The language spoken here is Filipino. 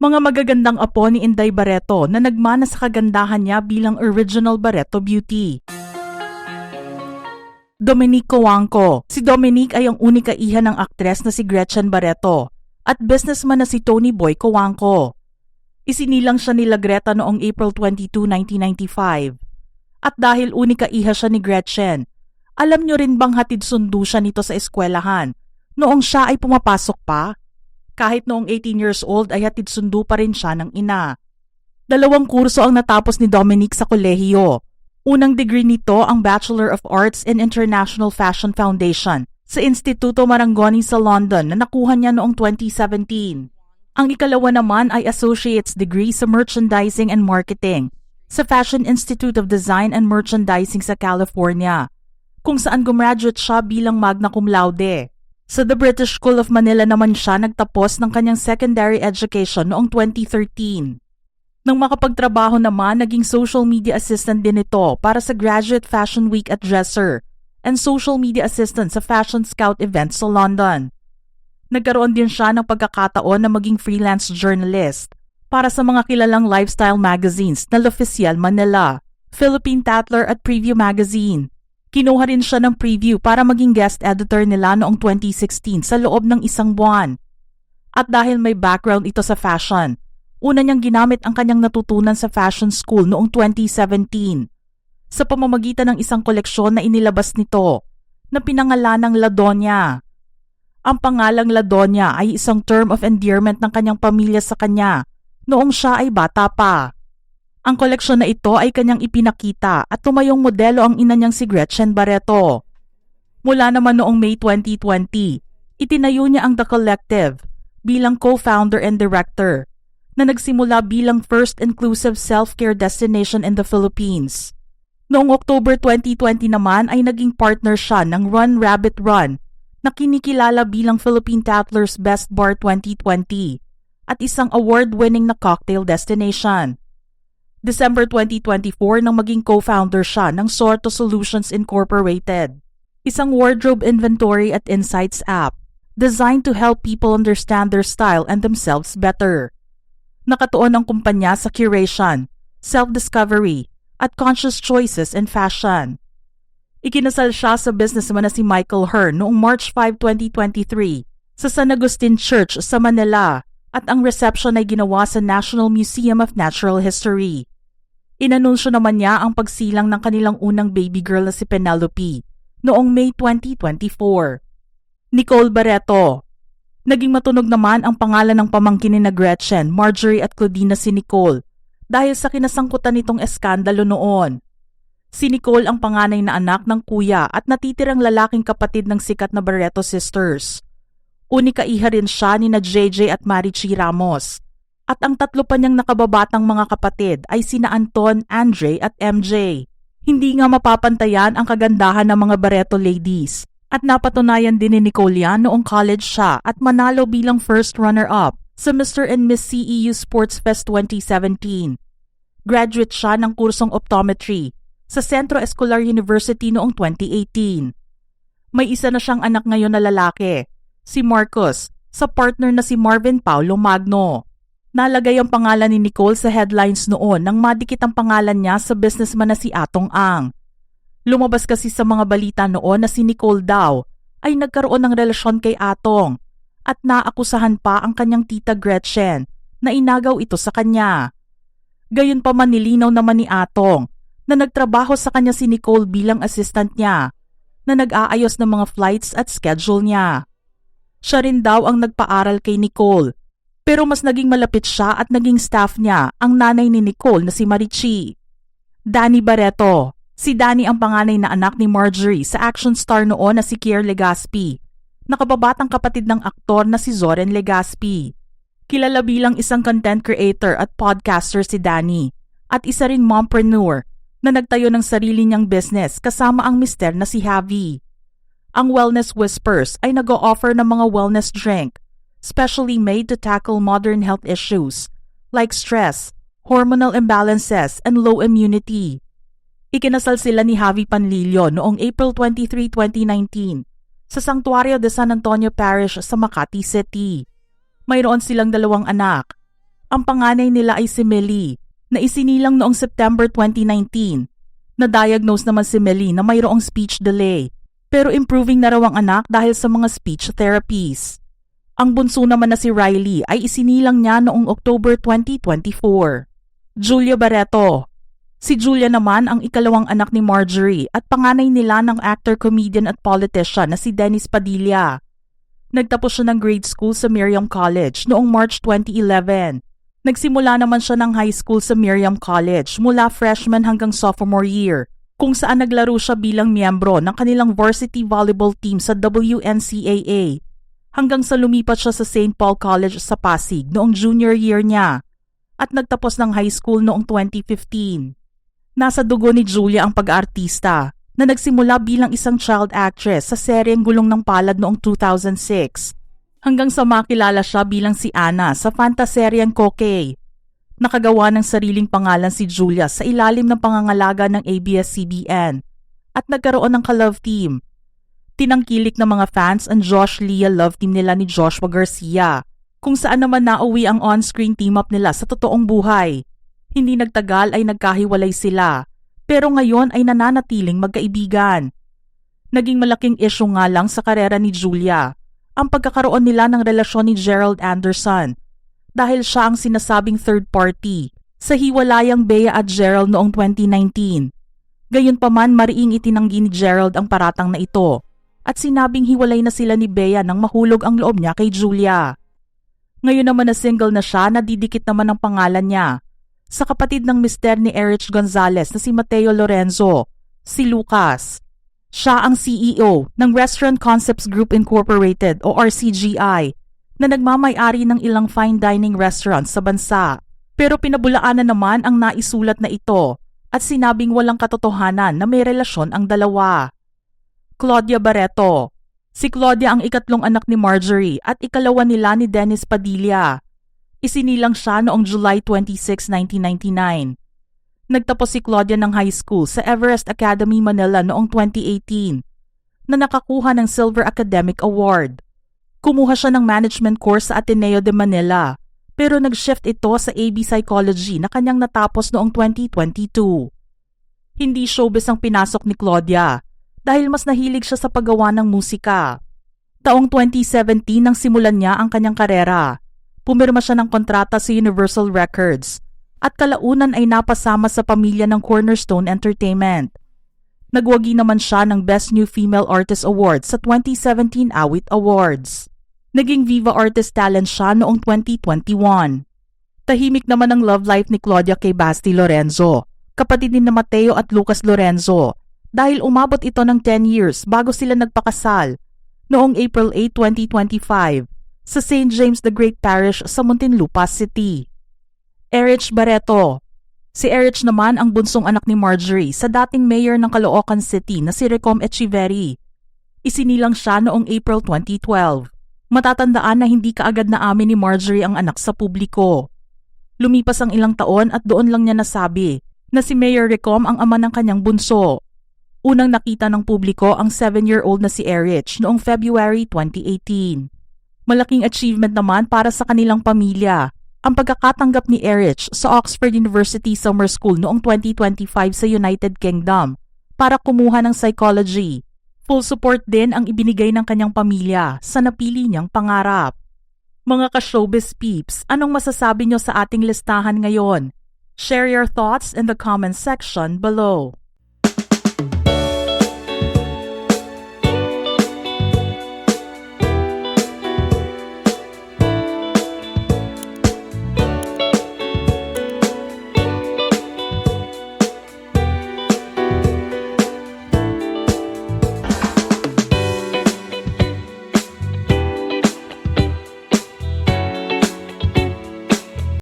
Mga magagandang apo ni Inday Barreto na nagmana sa kagandahan niya bilang original Barreto beauty. Dominique Coangco. Si Dominique ay ang unika iha ng aktres na si Gretchen Barreto at businessman na si Tony Boy Coangco. Isinilang siya nila Greta noong April 22, 1995. At dahil unika iha siya ni Gretchen, alam niyo rin bang hatid sundo siya nito sa eskwelahan noong siya ay pumapasok pa? Kahit noong 18 years old ay hatid sundo pa rin siya ng ina. 2 kurso ang natapos ni Dominique sa kolehiyo. Unang degree nito ang Bachelor of Arts in International Fashion Foundation sa Instituto Marangoni sa London na nakuha niya noong 2017. Ang ikalawa naman ay Associate's degree sa Merchandising and Marketing sa Fashion Institute of Design and Merchandising sa California, kung saan gumraduate siya bilang magna cum laude. Sa The British School of Manila naman siya nagtapos ng kanyang secondary education noong 2013. Nang makapagtrabaho naman, naging social media assistant din ito para sa Graduate Fashion Week at Dresser and social media assistant sa Fashion Scout events sa London. Nagkaroon din siya ng pagkakataon na maging freelance journalist para sa mga kilalang lifestyle magazines na L'Officiel Manila, Philippine Tatler at Preview Magazine. Kinuha rin siya ng Preview para maging guest editor nila noong 2016 sa loob ng 1 buwan. At dahil may background ito sa fashion, una niyang ginamit ang kanyang natutunan sa fashion school noong 2017 sa pamamagitan ng isang koleksyon na inilabas nito na pinangalanang La Doña. Ang pangalang La Doña ay isang term of endearment ng kanyang pamilya sa kanya noong siya ay bata pa. Ang koleksyon na ito ay kanyang ipinakita at tumayong modelo ang ina niyang si Gretchen Barreto. Mula naman noong May 2020, itinayo niya ang The Collective bilang co-founder and director na nagsimula bilang first inclusive self-care destination in the Philippines. Noong October 2020 naman ay naging partner siya ng Run Rabbit Run na kinikilala bilang Philippine Tatler's Best Bar 2020 at isang award-winning na cocktail destination. December 2024 nang maging co-founder siya ng Sorto Solutions Incorporated, isang wardrobe inventory at insights app designed to help people understand their style and themselves better. Nakatuon ang kumpanya sa curation, self-discovery, at conscious choices in fashion. Ikinasal siya sa businessman na si Michael Hearn noong March 5, 2023 sa San Agustin Church sa Manila at ang reception ay ginawa sa National Museum of Natural History. Inanunsyo naman niya ang pagsilang ng kanilang unang baby girl na si Penelope noong May 2024. Nicole Barreto. Naging matunog naman ang pangalan ng pamangkin ni Gretchen, Marjorie at Claudina si Nicole dahil sa kinasangkutan nitong eskandalo noon. Si Nicole ang panganay na anak ng kuya at natitirang lalaking kapatid ng sikat na Barreto sisters. Unika iha rin siya ni na JJ at Marichi Ramos. At ang 3 pa niyang nakababatang mga kapatid ay sina Anton, Andre at MJ. Hindi nga mapapantayan ang kagandahan ng mga Barreto ladies at napatunayan din ni Nicole yan noong college siya at manalo bilang first runner-up sa Mr. and Miss CEU Sports Fest 2017. Graduate siya ng kursong optometry sa Centro Escolar University noong 2018. May isa na siyang anak ngayon na lalaki, si Marcos, sa partner na si Marvin Paulo Magno. Nalagay ang pangalan ni Nicole sa headlines noon nang madikit ang pangalan niya sa businessman na si Atong Ang. Lumabas kasi sa mga balita noon na si Nicole daw ay nagkaroon ng relasyon kay Atong at naakusahan pa ang kanyang tita Gretchen na inagaw ito sa kanya. Gayunpaman nilinaw naman ni Atong na nagtrabaho sa kanya si Nicole bilang assistant niya na nag-aayos ng mga flights at schedule niya. Siya rin daw ang nagpaaral kay Nicole. Pero mas naging malapit siya at naging staff niya ang nanay ni Nicole na si Marichi. Danny Barreto. Si Danny ang panganay na anak ni Marjorie sa action star noon na si Kier Legaspi. Nakababatang kapatid ng aktor na si Zoren Legaspi. Kilala bilang isang content creator at podcaster si Danny at isa ring mompreneur na nagtayo ng sarili niyang business kasama ang mister na si Javi. Ang Wellness Whispers ay nag-o-offer ng mga wellness drink specially made to tackle modern health issues like stress, hormonal imbalances, and low immunity. Ikinasal sila ni Javi Panlilio noong April 23, 2019 sa Santuario de San Antonio Parish sa Makati City. Mayroon silang 2 anak. Ang panganay nila ay si Millie, na isinilang noong September 2019. Na-diagnose naman si Millie na mayroong speech delay, pero improving na raw ang anak dahil sa mga speech therapies. Ang bunso naman na si Riley ay isinilang niya noong October 2024. Julia Barreto. Si Julia naman ang ikalawang anak ni Marjorie at panganay nila ng actor, comedian at politician na si Dennis Padilla. Nagtapos siya ng grade school sa Miriam College noong March 2011. Nagsimula naman siya ng high school sa Miriam College mula freshman hanggang sophomore year, kung saan naglaro siya bilang miyembro ng kanilang varsity volleyball team sa WNCAA, hanggang sa lumipat siya sa St. Paul College sa Pasig noong junior year niya at nagtapos ng high school noong 2015. Nasa dugo ni Julia ang pag-aartista na nagsimula bilang isang child actress sa seryeng Gulong ng Palad noong 2006 hanggang sa makilala siya bilang si Anna sa fantaseryeng Kokey. Nakagawa ng sariling pangalan si Julia sa ilalim ng pangangalaga ng ABS-CBN at nagkaroon ng ka-love team. Tinangkilik ng mga fans ang Josh Leah love team nila ni Joshua Garcia, kung saan naman nauwi ang on-screen team-up nila sa totoong buhay. Hindi nagtagal ay nagkahiwalay sila, pero ngayon ay nananatiling magkaibigan. Naging malaking issue nga lang sa karera ni Julia ang pagkakaroon nila ng relasyon ni Gerald Anderson dahil siya ang sinasabing third party sa hiwalayang Bea at Gerald noong 2019. Gayunpaman, mariing itinanggi ni Gerald ang paratang na ito at sinabing hiwalay na sila ni Bea nang mahulog ang loob niya kay Julia. Ngayon naman na single na siya, nadidikit naman ang pangalan niya sa kapatid ng mister ni Erich Gonzalez na si Mateo Lorenzo, si Lucas. Siya ang CEO ng Restaurant Concepts Group Incorporated o RCGI na nagmamay-ari ng ilang fine dining restaurants sa bansa. Pero pinabulaanan naman ang naisulat na ito at sinabing walang katotohanan na may relasyon ang dalawa. Claudia Barreto. Si Claudia ang ikatlong anak ni Marjorie at ikalawa nila ni Dennis Padilla. Isinilang siya noong July 26, 1999. Nagtapos si Claudia ng high school sa Everest Academy, Manila noong 2018 na nakakuha ng Silver Academic Award. Kumuha siya ng management course sa Ateneo de Manila pero nag-shift ito sa AB Psychology na kanyang natapos noong 2022. Hindi showbiz ang pinasok ni Claudia dahil mas nahilig siya sa paggawa ng musika. Taong 2017 nang simulan niya ang kanyang karera. Pumirma siya ng kontrata sa Universal Records at kalaunan ay napasama sa pamilya ng Cornerstone Entertainment. Nagwagi naman siya ng Best New Female Artist Award sa 2017 Awit Awards. Naging Viva Artist Talent siya noong 2021. Tahimik naman ang love life ni Claudia kay Basti Lorenzo, kapatid ni na Mateo at Lucas Lorenzo, dahil umabot ito ng 10 years bago sila nagpakasal noong April 8, 2025 sa St. James the Great Parish sa Muntinlupa City. Erich Barreto. Si Erich naman ang bunsong anak ni Marjorie sa dating mayor ng Caloocan City na si Recom Echeverry. Isinilang siya noong April 2012. Matatandaan na hindi kaagad na amin ni Marjorie ang anak sa publiko. Lumipas ang ilang taon at doon lang niya nasabi na si Mayor Recom ang ama ng kanyang bunso. Unang nakita ng publiko ang 7-year-old na si Erich noong February 2018. Malaking achievement naman para sa kanilang pamilya ang pagkakatanggap ni Erich sa Oxford University Summer School noong 2025 sa United Kingdom para kumuha ng psychology. Full support din ang ibinigay ng kanyang pamilya sa napili niyang pangarap. Mga ka-showbiz peeps, anong masasabi niyo sa ating listahan ngayon? Share your thoughts in the comment section below.